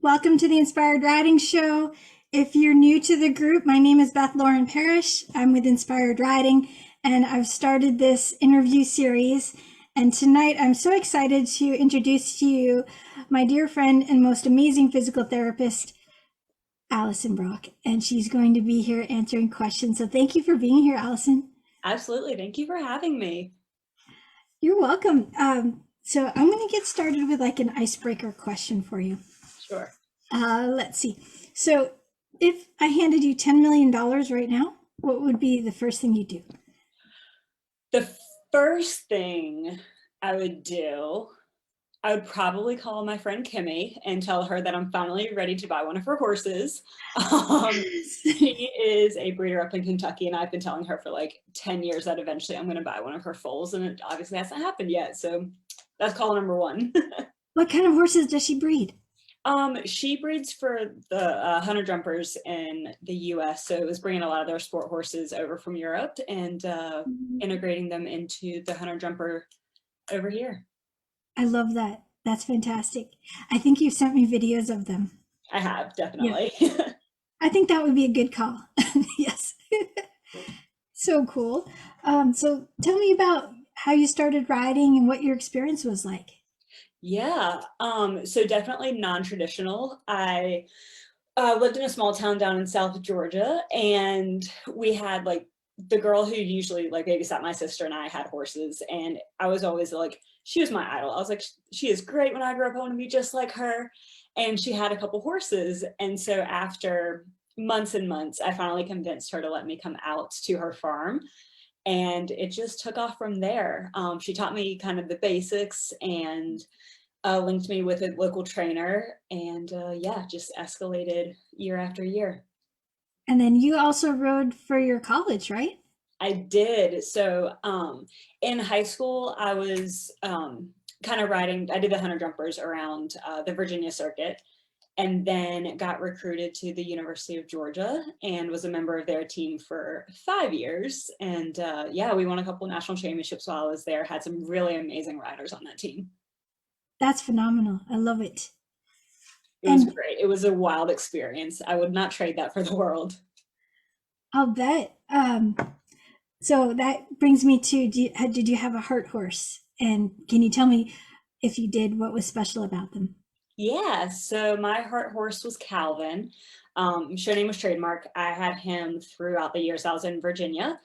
Welcome to the Inspired Riding Show. If you're new to the group, my name is Beth Lauren Parrish. I'm with Inspired Riding, and I've started this interview series. And tonight, I'm so excited to introduce to you my dear friend and most amazing physical therapist, Alison Brock. And she's going to be here answering questions. So thank you for being here, Alison. Absolutely. Thank you for having me. You're welcome. So I'm going to get started with like an icebreaker question for you. Sure. Let's see. So, if I handed you $10 million right now, what would be the first thing you do? The first thing I would probably call my friend Kimmy and tell her that I'm finally ready to buy one of her horses. She is a breeder up in Kentucky, and I've been telling her for like 10 years that eventually I'm going to buy one of her foals, and it obviously hasn't happened yet. So that's call number one. What kind of horses does she breed? She breeds for the hunter jumpers in the US. So it was bringing a lot of their sport horses over from Europe and integrating them into the hunter jumper over here. I love that. That's fantastic. I think you've sent me videos of them. I have, Yeah. definitely. I think that would be a good call. Yes. So cool. So tell me about how you started riding and what your experience was like. Yeah, so definitely non-traditional. I lived in a small town down in South Georgia, and we had like the girl who usually like babysat my sister and I had horses, and I was always like, she was my idol. I was like, she is great. When I grow up, I want to be just like her. And she had a couple horses, and so after months and months, I finally convinced her to let me come out to her farm, and it just took off from there. She taught me kind of the basics and linked me with a local trainer, and yeah, just escalated year after year. And then you also rode for your college, right? I did. So in high school, I was kind of riding, I did the hunter jumpers around the Virginia circuit, and then got recruited to the University of Georgia and was a member of their team for 5 years. And yeah, we won a couple national championships while I was there, had some really amazing riders on that team. That's phenomenal. I love it. It was And great. It was a wild experience. I would not trade that for the world. I'll bet. So that brings me to did you have a heart horse? And can you tell me if you did, what was special about them? Yeah, so my heart horse was Calvin. Show name was trademark. I had him throughout the years I was in Virginia.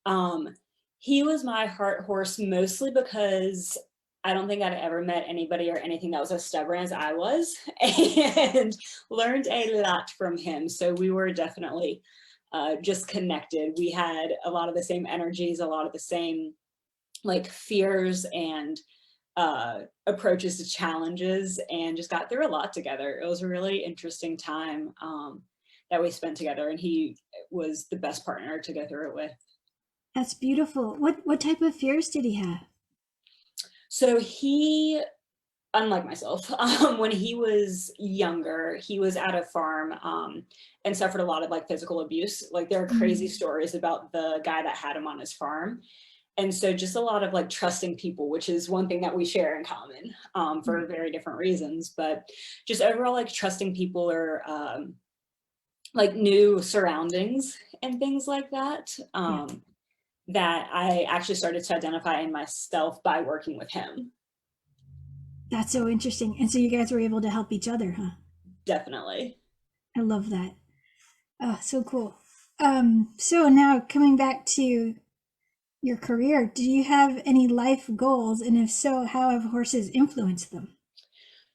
Um, he was my heart horse mostly because I don't think I'd ever met anybody or anything that was as stubborn as I was, and learned a lot from him. So we were definitely just connected. We had a lot of the same energies, a lot of the same like fears and approaches to challenges, and just got through a lot together. It was a really interesting time that we spent together, and he was the best partner to go through it with. That's beautiful. What type of fears did he have? So he, unlike myself, when he was younger, he was at a farm and suffered a lot of like physical abuse. Like there are crazy Mm, stories about the guy that had him on his farm. And so just a lot of like trusting people, which is one thing that we share in common for right. very different reasons. But just overall like trusting people or like new surroundings and things like that, Yeah. that I actually started to identify in myself by working with him. That's so interesting. And so you guys were able to help each other, huh? Definitely. I love that. Oh, so cool. So now coming back to your career, do you have any life goals? And if so, how have horses influenced them?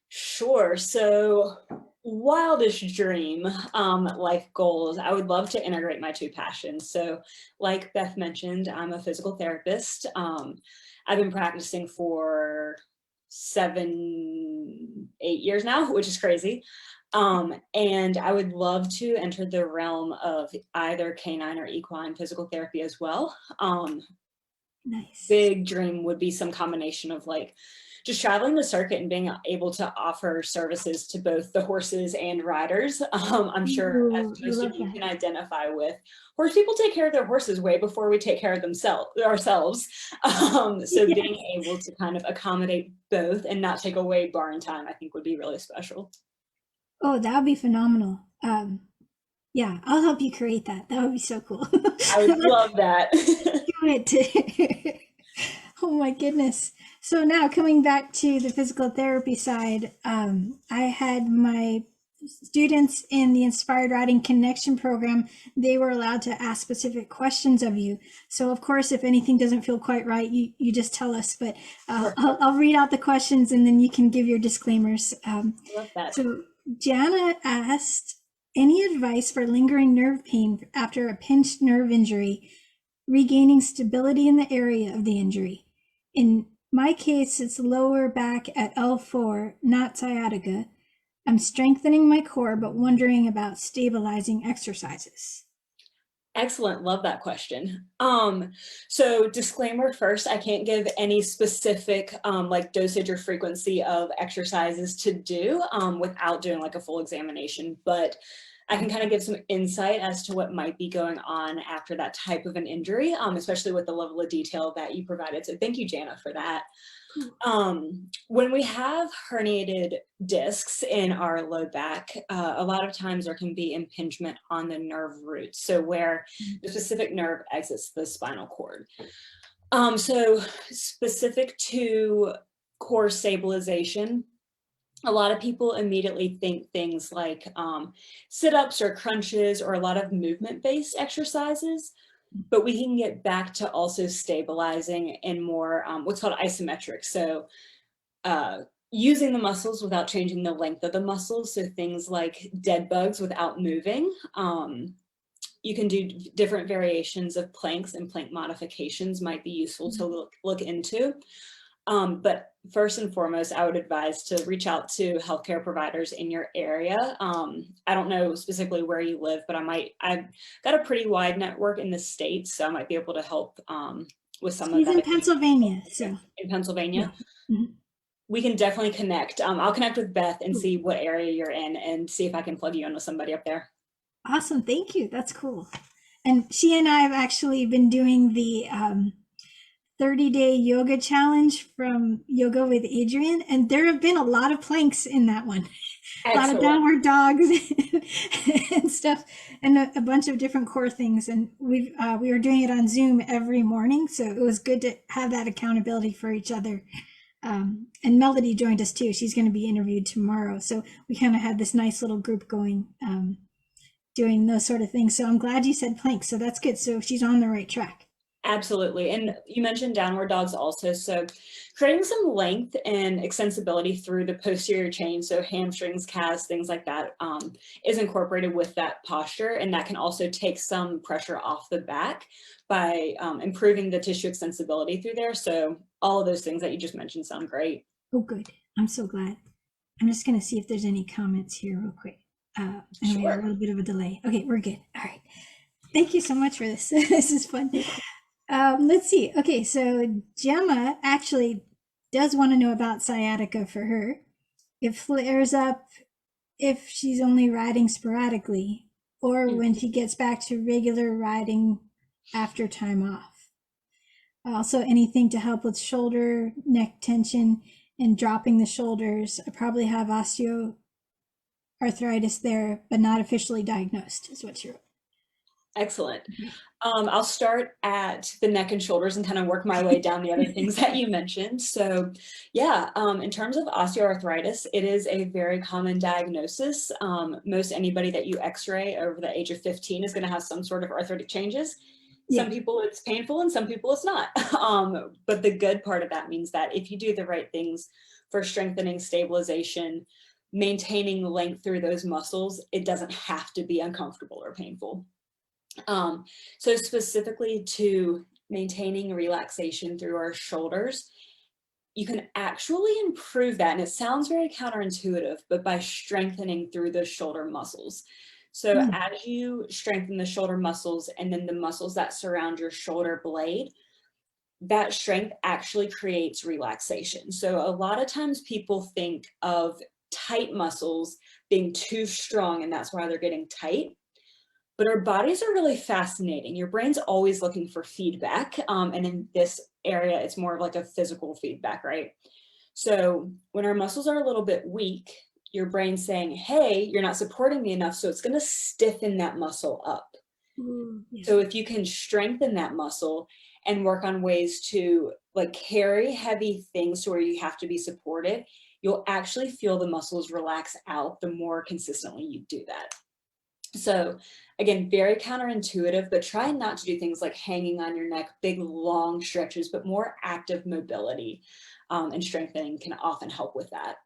Sure. So, wildest dream, life goals. I would love to integrate my two passions. So, like Beth mentioned, I'm a physical therapist. I've been practicing for 7, 8 years now, which is crazy. And I would love to enter the realm of either canine or equine physical therapy as well. Nice. Big dream would be some combination of like just traveling the circuit and being able to offer services to both the horses and riders. I'm sure, as Ooh, I most of love you that. can identify with, horse people take care of their horses way before we take care of themselves ourselves. So Yeah. being able to kind of accommodate both and not take away barn time, I think would be really special. Oh, that would be phenomenal. Yeah, I'll help you create that. That would be so cool. I would love that. Do it. Oh my goodness. So now coming back to the physical therapy side, I had my students in the Inspired Riding Connection program, they were allowed to ask specific questions of you. So of course, if anything doesn't feel quite right, you just tell us, but I'll read out the questions and then you can give your disclaimers. Love that. So Jana asked, any advice for lingering nerve pain after a pinched nerve injury, regaining stability in the area of the injury? In my case, it's lower back at L4, not sciatica. I'm strengthening my core, but wondering about stabilizing exercises. Excellent. Love that question. So disclaimer first, I can't give any specific like dosage or frequency of exercises to do without doing like a full examination, but I can kind of give some insight as to what might be going on after that type of an injury, especially with the level of detail that you provided. So thank you, Jana, for that. When we have herniated discs in our low back, a lot of times there can be impingement on the nerve roots, so where the specific nerve exits the spinal cord. So specific to core stabilization, a lot of people immediately think things like sit-ups or crunches or a lot of movement-based exercises, but we can get back to also stabilizing in more what's called isometric. So using the muscles without changing the length of the muscles. So things like dead bugs without moving. You can do different variations of planks, and plank modifications might be useful to look into. But first and foremost, I would advise to reach out to healthcare providers in your area. I don't know specifically where you live, but I've got a pretty wide network in the States, so I might be able to help with some of He's that. in Pennsylvania, so. In Pennsylvania. Yeah. Mm-hmm. We can definitely connect. I'll connect with Beth and see what area you're in and see if I can plug you in with somebody up there. Awesome. Thank you. That's cool. And she and I have actually been doing the 30-day yoga challenge from Yoga with Adrian, and there have been a lot of planks in that one. A lot of downward dogs and stuff, and a bunch of different core things. And we were doing it on Zoom every morning, so it was good to have that accountability for each other. And Melody joined us too. She's going to be interviewed tomorrow, so we kind of had this nice little group going, doing those sort of things. So I'm glad you said planks. So that's good. So she's on the right track. Absolutely. And you mentioned downward dogs also. So creating some length and extensibility through the posterior chain, so hamstrings, calves, things like that, is incorporated with that posture. And that can also take some pressure off the back by improving the tissue extensibility through there. So all of those things that you just mentioned sound great. Oh, good. I'm so glad. I'm just going to see if there's any comments here real quick. And Sure. we have a little bit of a delay. Okay, we're good. All right. Thank you so much for this. This is fun. Let's see. Okay, so Gemma actually does want to know about sciatica for her. It flares up if she's only riding sporadically or when she gets back to regular riding after time off. Also, anything to help with shoulder, neck tension, and dropping the shoulders. I probably have osteoarthritis there, but not officially diagnosed, is what you're. Excellent. I'll start at the neck and shoulders and kind of work my way down the other things that you mentioned. So yeah, in terms of osteoarthritis, it is a very common diagnosis. Most anybody that you x-ray over the age of 15 is going to have some sort of arthritic changes. Some people it's painful and some people it's not. But the good part of that means that if you do the right things for strengthening, stabilization, maintaining length through those muscles, it doesn't have to be uncomfortable or painful. So specifically to maintaining relaxation through our shoulders, you can actually improve that. And it sounds very counterintuitive, but by strengthening through the shoulder muscles. So as you strengthen the shoulder muscles and then the muscles that surround your shoulder blade, that strength actually creates relaxation. So a lot of times people think of tight muscles being too strong and that's why they're getting tight. But our bodies are really fascinating. Your brain's always looking for feedback. And in this area, it's more of like a physical feedback, right? So when our muscles are a little bit weak, your brain's saying, hey, you're not supporting me enough, so it's going to stiffen that muscle up. Yeah. So if you can strengthen that muscle and work on ways to like carry heavy things to where you have to be supported, you'll actually feel the muscles relax out the more consistently you do that. So again, very counterintuitive, but try not to do things like hanging on your neck, big long stretches, but more active mobility and strengthening can often help with that.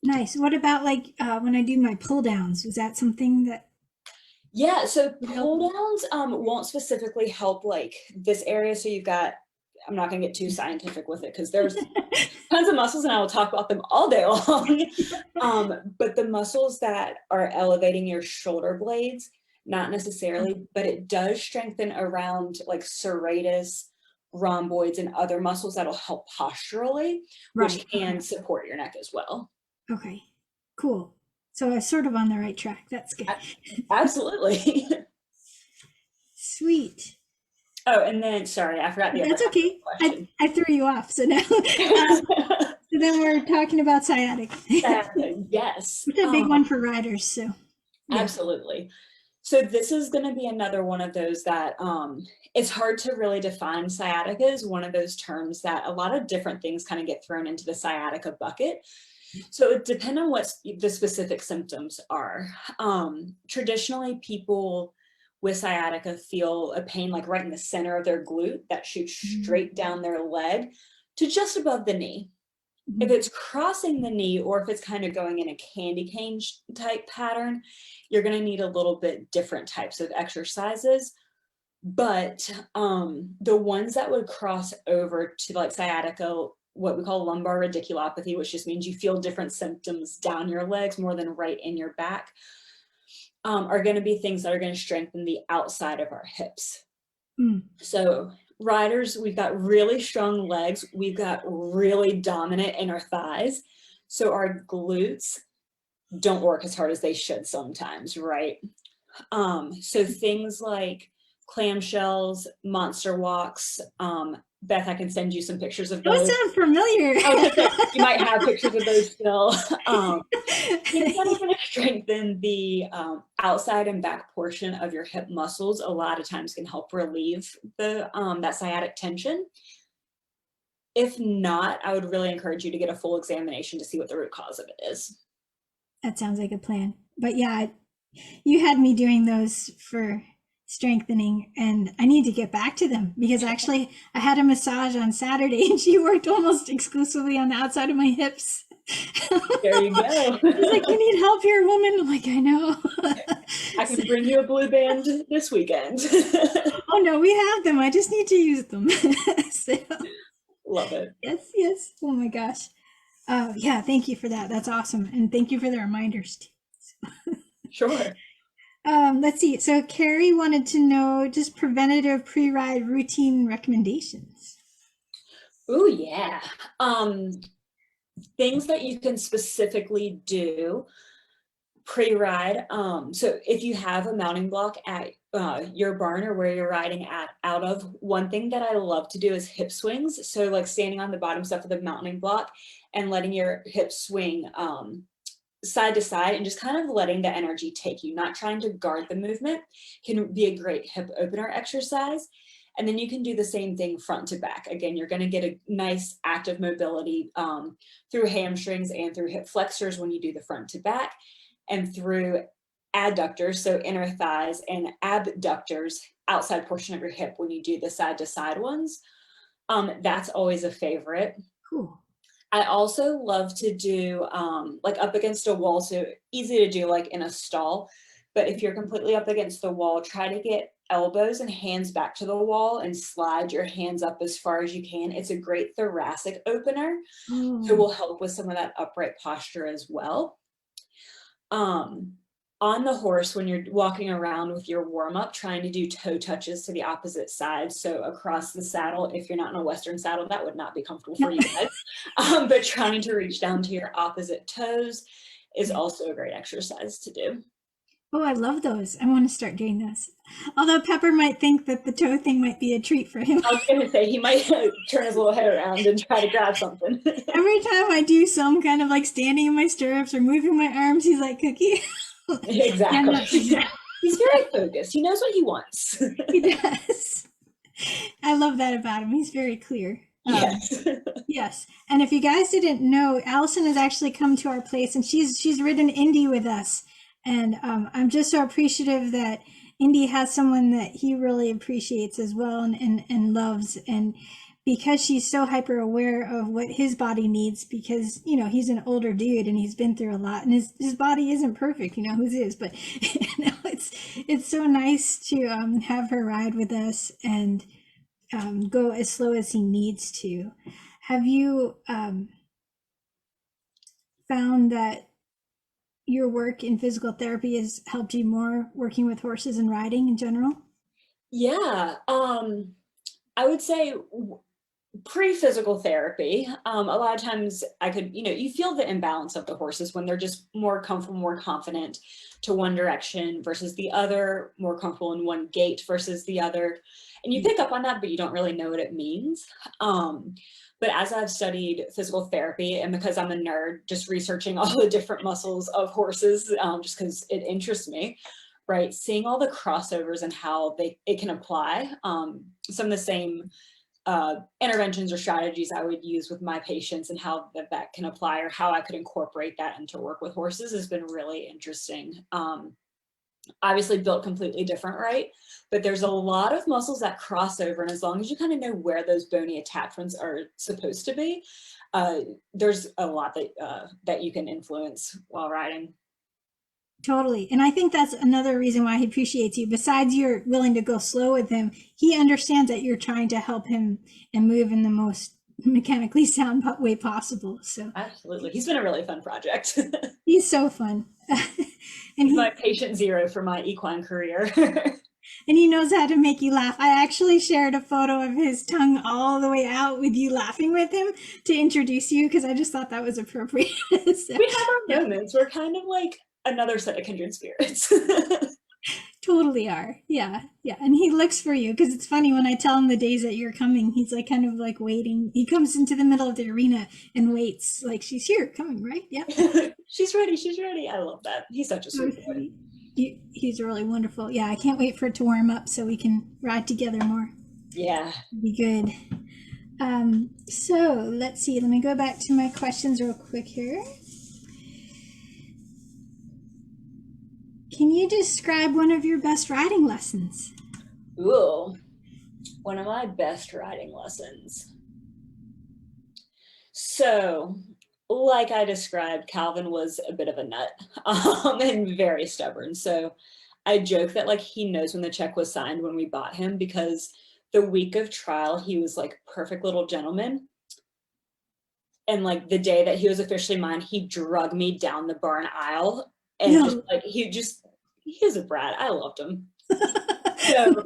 Nice. What about like when I do my pull downs? Is that something that Yeah, so would help? pull downs won't specifically help like this area. So you've got, I'm not going to get too scientific with it because there's tons of muscles and I will talk about them all day long. But the muscles that are elevating your shoulder blades, not necessarily, but it does strengthen around like serratus, rhomboids, and other muscles that'll help posturally, which Right. can support your neck as well. Okay. Cool. So I'm sort of on the right track. That's good. Absolutely. Sweet. Oh, and then, sorry, I forgot the other That's okay. question. I threw you off. So now, so then we're talking about sciatica. Yes. It's a big one for riders. So, yeah. Absolutely. So this is going to be another one of those that it's hard to really define. Sciatica is one of those terms that a lot of different things kind of get thrown into the sciatica bucket. So it depends on what the specific symptoms are. Traditionally, people with sciatica feel a pain like right in the center of their glute that shoots straight down their leg to just above the knee. If it's crossing the knee or if it's kind of going in a candy cane type pattern, you're going to need a little bit different types of exercises. But the ones that would cross over to like sciatica, what we call lumbar radiculopathy, which just means you feel different symptoms down your legs more than right in your back, are going to be things that are going to strengthen the outside of our hips. So riders, we've got really strong legs. We've got really dominant inner thighs. So our glutes don't work as hard as they should sometimes, right? So things like clamshells, monster walks. Beth, I can send you some pictures of those. Those sound familiar. You might have pictures of those still. Things that are going to strengthen the outside and back portion of your hip muscles a lot of times can help relieve the that sciatic tension. If not, I would really encourage you to get a full examination to see what the root cause of it is. That sounds like a plan. But yeah, you had me doing those for strengthening, and I need to get back to them because actually I had a massage on Saturday and she worked almost exclusively on the outside of my hips. There you go. She's like, you need help here, woman. I'm like, I know. I can bring you a blue band this weekend. Oh no, we have them. I just need to use them. So, love it. Yes. Oh my gosh. Yeah, thank you for that. That's awesome. And thank you for the reminders too. Sure. Let's see. So Carrie wanted to know just preventative pre-ride routine recommendations. Oh yeah. Things that you can specifically do pre-ride. So if you have a mounting block at your barn or where you're riding out of, one thing that I love to do is hip swings. So like standing on the bottom step of the mounting block and letting your hips swing side to side and just kind of letting the energy take you, not trying to guard the movement, can be a great hip opener exercise. And then you can do the same thing front to back. Again, you're going to get a nice active mobility through hamstrings and through hip flexors when you do the front to back, and through adductors, so inner thighs, and abductors, outside portion of your hip when you do the side to side ones. That's always a favorite. Cool. I also love to do like up against a wall, so easy to do like in a stall. But if you're completely up against the wall, try to get elbows and hands back to the wall and slide your hands up as far as you can. It's a great thoracic opener. So it will help with some of that upright posture as well. On the horse, when you're walking around with your warm-up, trying to do toe touches to the opposite side. So across the saddle, if you're not in a Western saddle, that would not be comfortable for you guys. But trying to reach down to your opposite toes is also a great exercise to do. Oh, I love those. I want to start doing those. Although Pepper might think that the toe thing might be a treat for him. I was gonna say he might turn his little head around and try to grab something. Every time I do some kind of like standing in my stirrups or moving my arms, he's like, Cookie. Yeah, no, Exactly. He's very focused. He knows what he wants. he does. I love that about him. He's very clear. Yes. Yes. And if you guys didn't know, Allison has actually come to our place and she's ridden Indy with us. And I'm just so appreciative that Indy has someone that he really appreciates as well and loves. And because she's so hyper aware of what his body needs, because, you know, he's an older dude and he's been through a lot and his body isn't perfect, you know, whose is, but you know, it's so nice to have her ride with us and go as slow as he needs to. Have you found that your work in physical therapy has helped you more working with horses and riding in general? Yeah. I would say pre-physical therapy, a lot of times I could, you feel the imbalance of the horses when they're just more comfortable, more confident to one direction versus the other, more comfortable in one gait versus the other. And you pick up on that, but you don't really know what it means. But as I've studied physical therapy, and because I'm a nerd, just researching all the different muscles of horses, just because it interests me, right? Seeing all the crossovers and how it can apply some of the same interventions or strategies I would use with my patients and how that can apply or how I could incorporate that into work with horses has been really interesting. Obviously built completely different, right? But there's a lot of muscles that cross over, and as long as you kind of know where those bony attachments are supposed to be, there's a lot that you can influence while riding. Totally. And I think that's another reason why he appreciates you. Besides you're willing to go slow with him, he understands that you're trying to help him and move in the most mechanically sound way possible. So Absolutely. He's been a really fun project. he's so fun. And He's my patient zero for my equine career. and he knows how to make you laugh. I actually shared a photo of his tongue all the way out with you laughing with him to introduce you because I just thought that was appropriate. So, We have our moments. We're kind of like another set of kindred spirits. totally are. Yeah. Yeah. And he looks for you because it's funny when I tell him the days that you're coming, he's like kind of like waiting. He comes into the middle of the arena and waits like she's here coming, right? Yeah. She's ready. She's ready. I love that. He's such a sweet boy. He's really wonderful. Yeah. I can't wait for it to warm up so we can ride together more. Yeah. Be good. So let's see. Let me go back to my questions real quick here. Can you describe one of your best riding lessons? Ooh, one of my best riding lessons. So, like I described, Calvin was a bit of a nut and very stubborn. So I joke that like he knows when the check was signed when we bought him, because the week of trial, he was like perfect little gentleman. And like the day that he was officially mine, he drug me down the barn aisle and No. just like he was a brat. I loved him. So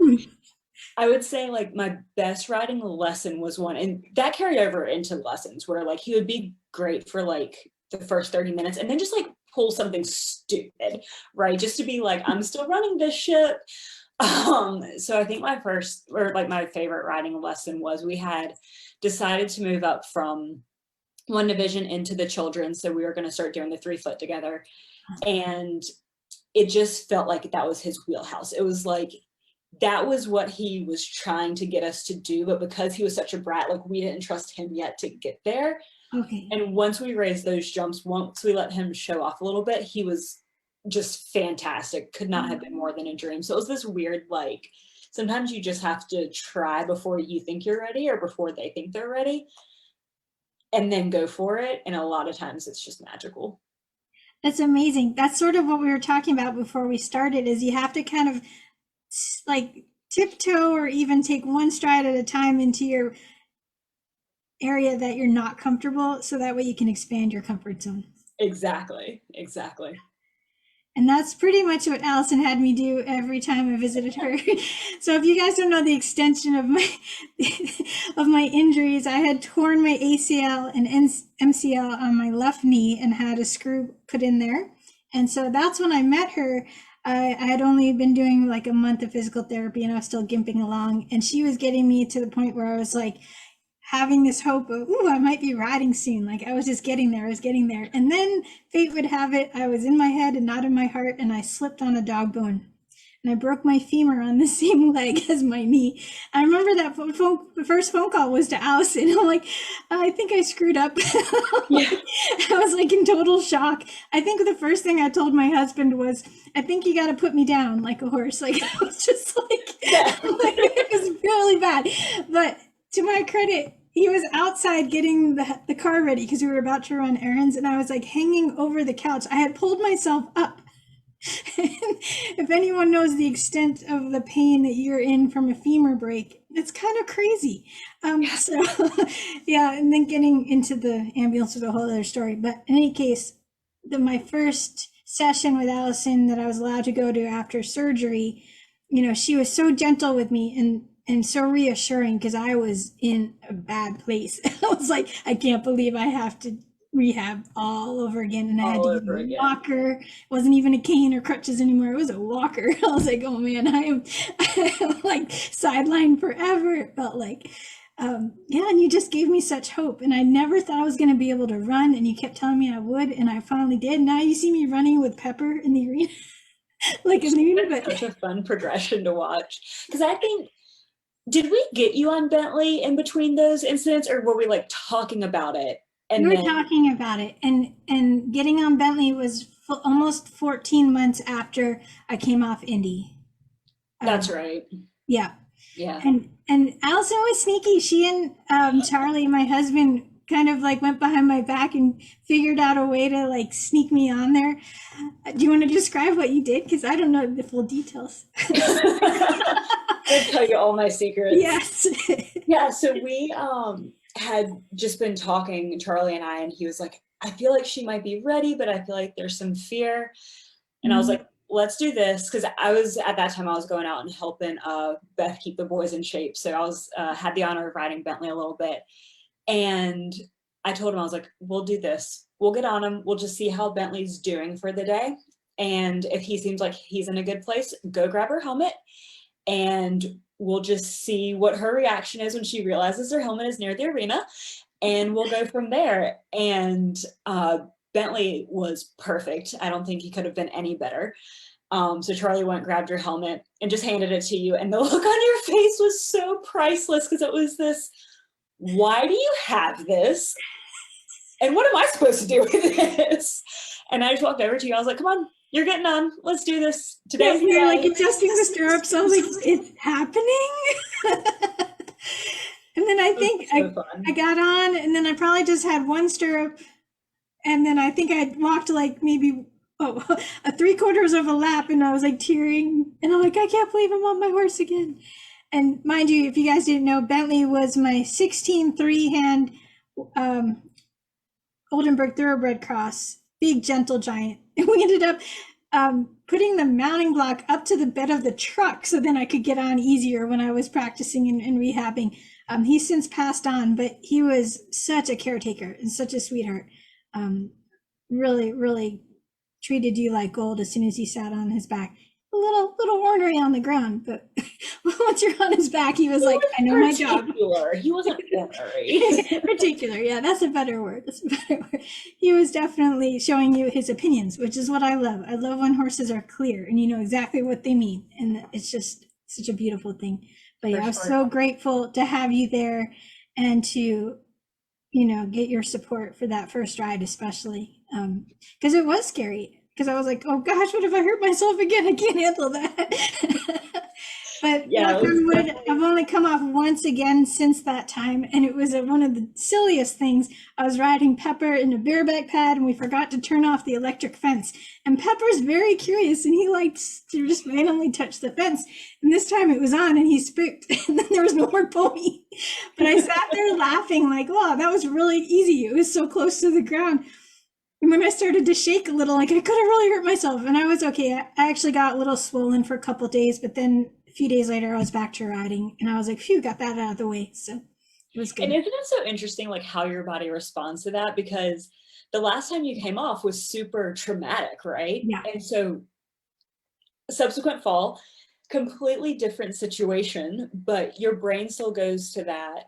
I would say like my best riding lesson was one, and that carried over into lessons where like he would be great for like the first 30 minutes and then just like pull something stupid, right? Just to be like, I'm still running this ship. So I think my first or like my favorite riding lesson was we had decided to move up from one division into the children. So we were going to start doing the 3-foot together. And it just felt like that was his wheelhouse. It was like, that was what he was trying to get us to do. But because he was such a brat, like we didn't trust him yet to get there. Okay. And once we raised those jumps, once we let him show off a little bit, he was just fantastic. Could not have been more than a dream. So it was this weird, like, sometimes you just have to try before you think you're ready or before they think they're ready, and then go for it. And a lot of times it's just magical. That's amazing. That's sort of what we were talking about before we started is you have to kind of like tiptoe or even take one stride at a time into your area that you're not comfortable so that way you can expand your comfort zone. Exactly. And that's pretty much what Allison had me do every time I visited her. So if you guys don't know the extension of my injuries, I had torn my ACL and MCL on my left knee and had a screw put in there. And so that's when I met her. I had only been doing like a month of physical therapy and I was still gimping along. And she was getting me to the point where I was like having this hope of, ooh, I might be riding soon. Like I was just getting there, I was getting there. And then fate would have it, I was in my head and not in my heart, and I slipped on a dog bone. And I broke my femur on the same leg as my knee. I remember that the first phone call was to Allison. I'm like, I think I screwed up. Yeah. I was like in total shock. I think the first thing I told my husband was, I think you got to put me down like a horse. Like I was just like, Yeah. it was really bad. But to my credit, he was outside getting the car ready because we were about to run errands, and I was like hanging over the couch. I had pulled myself up. If anyone knows the extent of the pain that you're in from a femur break, it's kind of crazy. So, yeah, and then getting into the ambulance was a whole other story. But in any case, my first session with Allison that I was allowed to go to after surgery, she was so gentle with me and so reassuring because I was in a bad place. I was like, I can't believe I have to rehab all over again, and I had All to get over a again. walker. It wasn't even a cane or crutches anymore, it was a walker. I was like, oh man, I am like sidelined forever, it felt like. Yeah, and you just gave me such hope, and I never thought I was going to be able to run, and you kept telling me I would, and I finally did. Now you see me running with Pepper in the arena. Like in the arena, but Such a fun progression to watch, because I think, did we get you on Bentley in between those incidents, or were we like talking about it we and were then talking about it, and getting on Bentley was almost 14 months after I came off Indy. that's Um, right. yeah, Yeah. and Allison was sneaky. She and Charlie, my husband, kind of like went behind my back and figured out a way to like sneak me on there. Do you want to describe what you did? Because I don't know the full details. I'll tell you all my secrets. Yes. Yeah, so we had just been talking, Charlie and I, and he was like, I feel like she might be ready, but I feel like there's some fear. And I was like, let's do this. Because I was, at that time, I was going out and helping Beth keep the boys in shape. So I was had the honor of riding Bentley a little bit. And I told him, I was like, we'll do this. We'll get on him. We'll just see how Bentley's doing for the day. And if he seems like he's in a good place, go grab her helmet. And we'll just see what her reaction is when she realizes her helmet is near the arena. And we'll go from there. And Bentley was perfect. I don't think he could have been any better. So Charlie went, grabbed your helmet, and just handed it to you. And the look on your face was so priceless, because it was this, why do you have this? And what am I supposed to do with this? And I just walked over to you. I was like, come on, you're getting on. Let's do this. Today's the you're day. like adjusting the stirrups. I was like, it's happening. And then I think I got on, and then I probably just had one stirrup, and then I think I walked like maybe a 3/4 of a lap, and I was like tearing, and I'm like, I can't believe I'm on my horse again. And mind you, if you guys didn't know, Bentley was my 16 3-hand Oldenburg Thoroughbred cross, big gentle giant, and we ended up putting the mounting block up to the bed of the truck so then I could get on easier when I was practicing and rehabbing. He's since passed on, but he was such a caretaker and such a sweetheart. Really, really treated you like gold as soon as you sat on his back. A little ornery on the ground, but once you're on his back, he was like, I know my job. He wasn't ornery. Particular, yeah, that's a better word. That's a better word. He was definitely showing you his opinions, which is what I love. I love when horses are clear and you know exactly what they mean, and it's just such a beautiful thing. But yeah, I was so grateful to have you there and to, get your support for that first ride, especially because it was scary. Because I was like, oh gosh, what if I hurt myself again? I can't handle that. But yeah, I've only come off once again since that time, and it was one of the silliest things. I was riding Pepper in a bareback pad, and we forgot to turn off the electric fence. And Pepper's very curious, and he likes to just randomly touch the fence. And this time it was on, and he spooked, and then there was no more pony. But I sat there laughing, like, wow, that was really easy. It was so close to the ground. And when I started to shake a little, like I could have really hurt myself, and I was okay. I actually got a little swollen for a couple of days, but then a few days later, I was back to riding, and I was like, phew, got that out of the way. So it was good. And isn't it so interesting, like how your body responds to that? Because the last time you came off was super traumatic, right? Yeah. And so subsequent fall, completely different situation, but your brain still goes to that.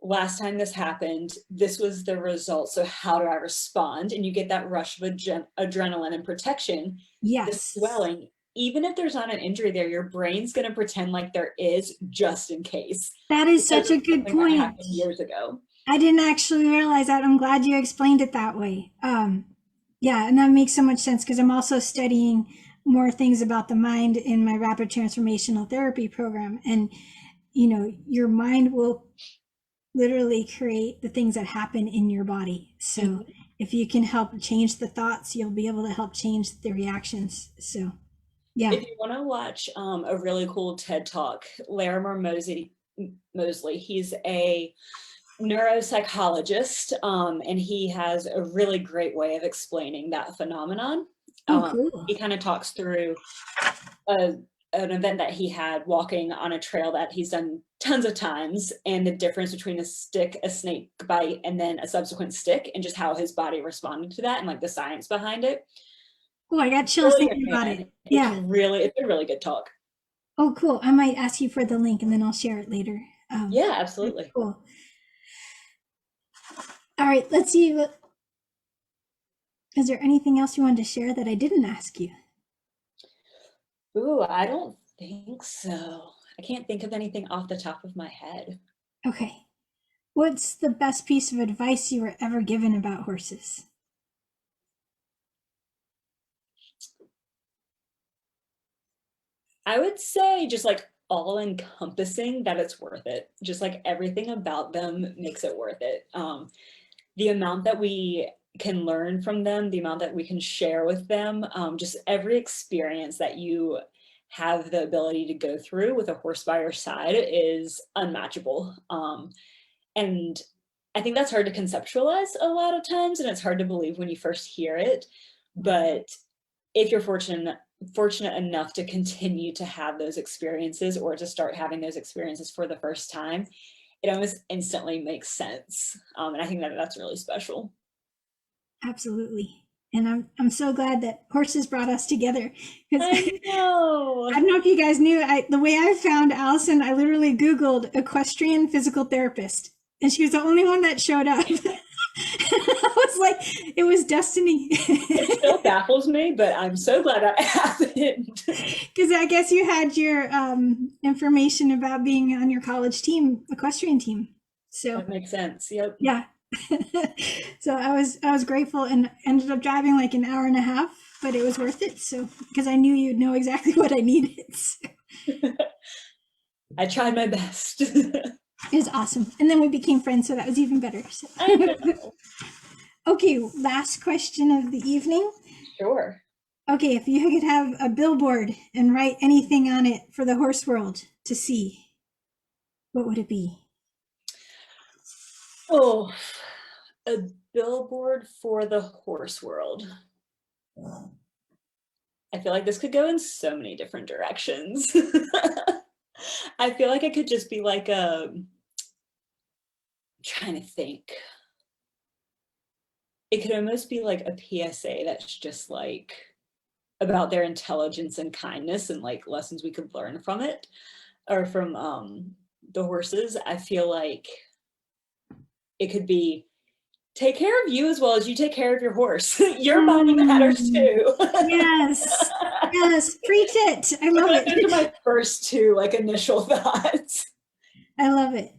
Last time this happened, this was the result. So how do I respond? And you get that rush of adrenaline and protection, the Yes. swelling. Even if there's not an injury there, your brain's going to pretend like there is just in case That is because such of a good something that point. happened years ago. I didn't actually realize that. I'm glad you explained it that way. Yeah, and that makes so much sense because I'm also studying more things about the mind in my rapid transformational therapy program. And, your mind will literally create the things that happen in your body. So Mhm. if you can help change the thoughts, you'll be able to help change the reactions. So, yeah. If you want to watch a really cool TED Talk, Larimer Mosley, he's a neuropsychologist, and he has a really great way of explaining that phenomenon. Oh, cool. He kind of talks through a, an event that he had walking on a trail that he's done tons of times, and the difference between a snake bite, and then a subsequent stick, and just how his body responded to that, and like the science behind it. Oh, I got chills Really thinking about it. good, man. Yeah. It's a really good talk. Oh, cool. I might ask you for the link and then I'll share it later. Yeah, That's absolutely. cool. All right, let's see. Is there anything else you wanted to share that I didn't ask you? Ooh, I don't think so. I can't think of anything off the top of my head. Okay. What's the best piece of advice you were ever given about horses? I would say just like all encompassing that it's worth it. Just like everything about them makes it worth it. The amount that we can learn from them, the amount that we can share with them, just every experience that you have the ability to go through with a horse by your side is unmatchable. And I think that's hard to conceptualize a lot of times, and it's hard to believe when you first hear it. But if you're fortunate enough to continue to have those experiences or to start having those experiences for the first time, it almost instantly makes sense. And I think that that's really special. Absolutely. And I'm so glad that horses brought us together because I know. I don't know if you guys knew, the way I found Allison, I literally Googled equestrian physical therapist, and she was the only one that showed up. I was like, it was destiny. It still baffles me, but I'm so glad that happened. Because I guess you had your information about being on your college team, equestrian team. So That makes sense. Yep. yeah. So I was grateful and ended up driving like an hour and a half, but it was worth it. So because I knew you'd know exactly what I needed. So I tried my best. it was awesome. And then we became friends, so that was even better. So. I know. Okay, last question of the evening. Sure. Okay, if you could have a billboard and write anything on it for the horse world to see, what would it be? Oh, a billboard for the horse world. I feel like this could go in so many different directions. I feel like it could just be like trying to think. It could almost be like a PSA that's just like about their intelligence and kindness and like lessons we could learn from it or from the horses. I feel like it could be take care of you as well as you take care of your horse. Your body matters Mm, too. yes, yes, preach it. I love Those are it. my first two like initial thoughts. I love it.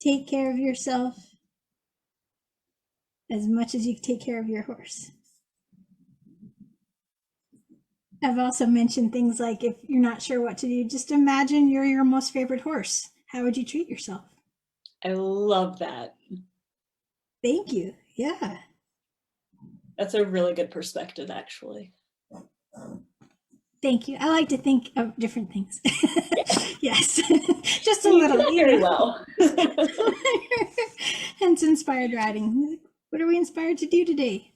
Take care of yourself as much as you take care of your horse. I've also mentioned things like if you're not sure what to do, just imagine you're your most favorite horse. How would you treat yourself? I love that. Thank you. Yeah. That's a really good perspective, actually. Thank you. I like to think of different things. Yes. Just a You do little, that very well. Hence inspired riding. What are we inspired to do today?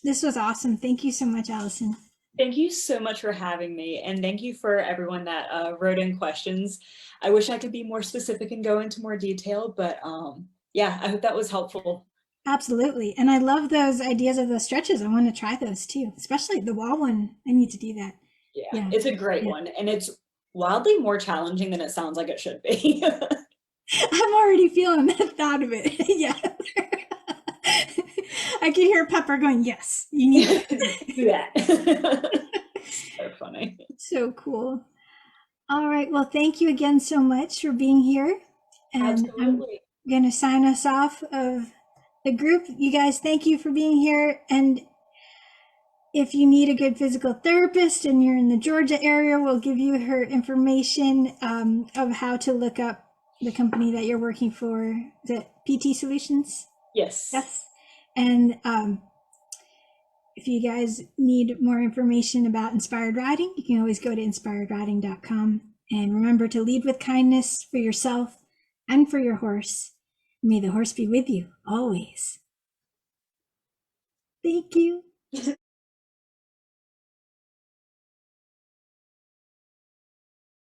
This was awesome. Thank you so much, Allison. Thank you so much for having me, and thank you for everyone that wrote in questions. I wish I could be more specific and go into more detail, but yeah, I hope that was helpful. Absolutely. And I love those ideas of those stretches. I want to try those too, especially the wall one. I need to do that. Yeah, Yeah. it's a great Yeah. one, and it's wildly more challenging than it sounds like it should be. I'm already feeling the thought of it. Yeah. I can hear Pepper going, yes, you need Do that. that. So funny. So cool. All right. Well, thank you again so much for being here. And I'm Absolutely. going to sign us off of the group. You guys, thank you for being here. And if you need a good physical therapist and you're in the Georgia area, we'll give you her information of how to look up the company that you're working for. Is it PT Solutions? Yes. Yes. And if you guys need more information about inspired riding, you can always go to inspiredriding.com. And remember to lead with kindness for yourself and for your horse. May the horse be with you always. Thank you.